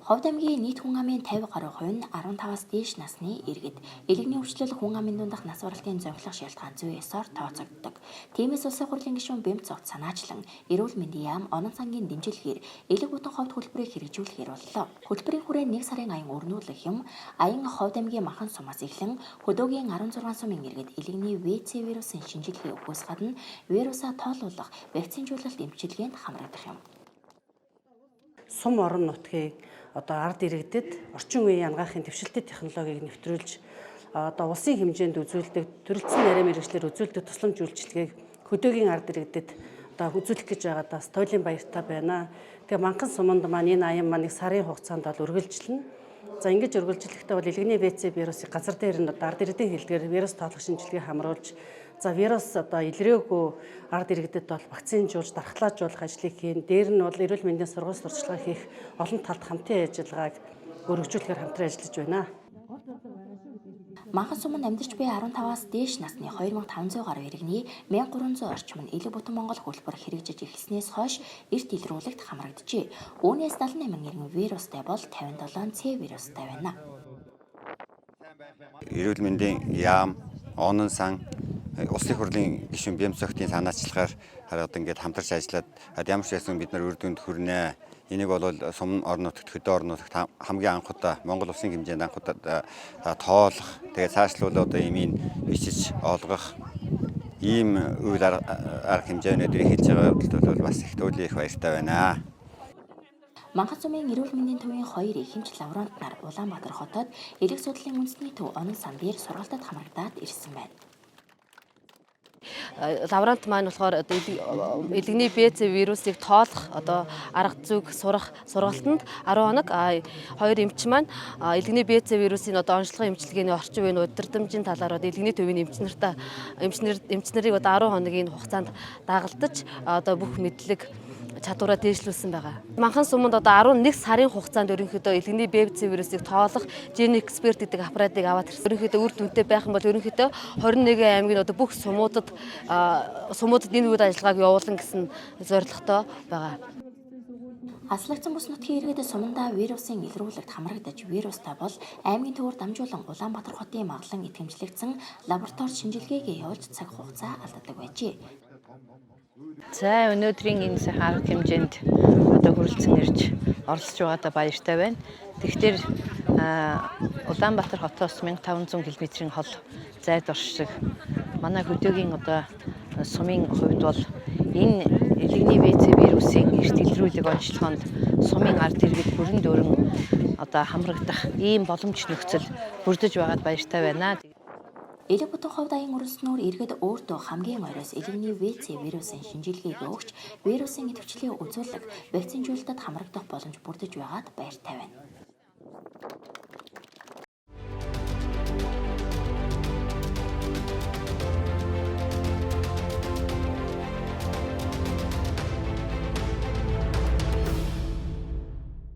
Ховд аймгийн нийт хүн амын 50 гаруй хувь нь 15-аас дээш насны иргэд. Элэгний өвчлөл хүн амын дундах нас баралтын зохилох шалтгаан зүй ёсоор тооцогддог. Тиймээс улсын хурлын гишүүн Бэмцогт санаачлан эрүүл мэндийн яам онон сангийн дэмжлэгээр элэг бүтэн ховд хөтөлбөрийг хэрэгжүүлэхээр боллоо. Хөтөлбөрийн хүрээ 1 сарын аян өрнүүлэх юм. Аян Ховд аймгийн махан сумаас эхлэн хөдөөгийн 16 сумын иргэд элэгний ВЦ вирусын шинжилгээ өгөхөөс гадна вирусаа тоолуулах вакцинжуулалт эмчилгээнд хамрагдах юм. Сум орон нутгийг ард иргэдэд орчин үеийн янгаахын дэвшилтэт технологиг нэвтрүүлж улсын хэмжээнд үзүүлдэг төрөлцсөн нарийн мэргэжлэр үзүүлдэг тусламж үйлчилгээг хөдөөгийн ард иргэдэд үзүүлэх гэж байгаадаас туйлын баяртай байна. Тэгээ манхан суманд маань энэ аян маань 1 сарын хугацаанд үргэлжилнэ. За ингэж үргэлжлэхдээ бол элэгний ВЦ вирусыг газар дээр нь ард иргэдийн хэлдгээр вирус тоолох шинжилгээ хамруулж вирус илрээгүй ард иргэдэд бол вакцинжуулж дархлаажуулах ажлыг хийн. Дээр нь бол эрүүл мэндийн сургууль сурталчилгаа хийх олон талд хамтын ажиллагааг өргөжүүлэхээр хамтран ажиллаж байна. Манхан суманд амьдарч буй 15-аас дээш насны 2500 гаруй иргэний 1300 орчим нь элэг бүтэн Монгол хөтөлбөр хэрэгжиж эхэлснээс хойш эрт илрүүлэгт хамрагджээ. Үүнээс 78 иргэн вирустай бол 57 Ц вирустай байна. Эрүүл мэндийн яам, онон сан улсын хурлын гишүүн Бэмцогтын санаачлагаар ингээд хамтарч ажиллаад ямар ч байсан бид нар үр дүнд хүрнэ. Энийг бол сумын орон нутагт хөдөө орон нутагт хамгийн анх удаа Монгол улсын хэмжээнд анх удаа тоолох, тэгээд цаашлуулаад имийг бичиж олгох ийм үйл арга хэмжээнүүдийг хийж байгаа явдалд бол бас их их баяртай байна. Манхан сумын эрүүл мэндийн төвийн 2 ихэмж лаборант нар Улаанбаатар хотод элэг судлалын үндэсний төв онон сан дээр сургалтад хамрагдаад ирсэн байна. Лаборант маань болохоор элэгний ВЦ вирусыг тоолох арга зүйг сурах сургалтанд 10 хоног 2 эмч маань элэгний ВЦ вирусын онцлогын эмчилгээний орчин үеийн удирдамжийн талаар элэгний төвийн эмч нарыг 10 хоногийн хугацаанд дагалдаж бүх мэдлэг чадвараа дээшлүүлсэн байгаа. Манхан суманд 11 сарын хугацаанд ерөнхийдөө элэгний ВЦ вирусыг тоолох ген эксперт гэдэг аппаратыг аваад ирсэн. Ерөнхийдөө үр дүнтэй байх юм бол ерөнхийдөө 21 аймгийн бүх сумуудад энэ үйл ажиллагааг явуулна гэсэн зорилготой байгаа. Аслагдсан бүс нутгийн иргэдэд сумандаа вирусын илрүүлэгт хамрагдаж вирустай бол аймгийн төвөөр дамжуулан Улаанбаатар хотын маглан итгэмжлэгдсэн лаборатори шинжилгээгээ явуулж цаг хугацаа алддаг байжээ. За өнөөдрийн энэ сайхан арга хэмжээнд хүрэлцэн ирж оролцож байгаадаа баяртай байна. Тэгэхээр Улаанбаатар хотоос 1500 км-ийн хол зайд орших манай хөдөөгийн сумын хувьд бол энэ элэгний ВЦ вирусын эрт илрүүлэг онцлогоонд сумын ард иргэд бүрэн дүүрэн хамрагдах ийм боломж нөхцөл бүрдэж байгаад баяртай байна. Элэг бүтэн ховд аян өрнөснөөр иргэд өөртөө хамгийн оройс элэгний ВЦ вирусын шинжилгээг өгч вирусын идэвхжлийг үзүүлэг вакцинжуулалтад хамрагдах боломж бүрдэж байгаад баяртай байна.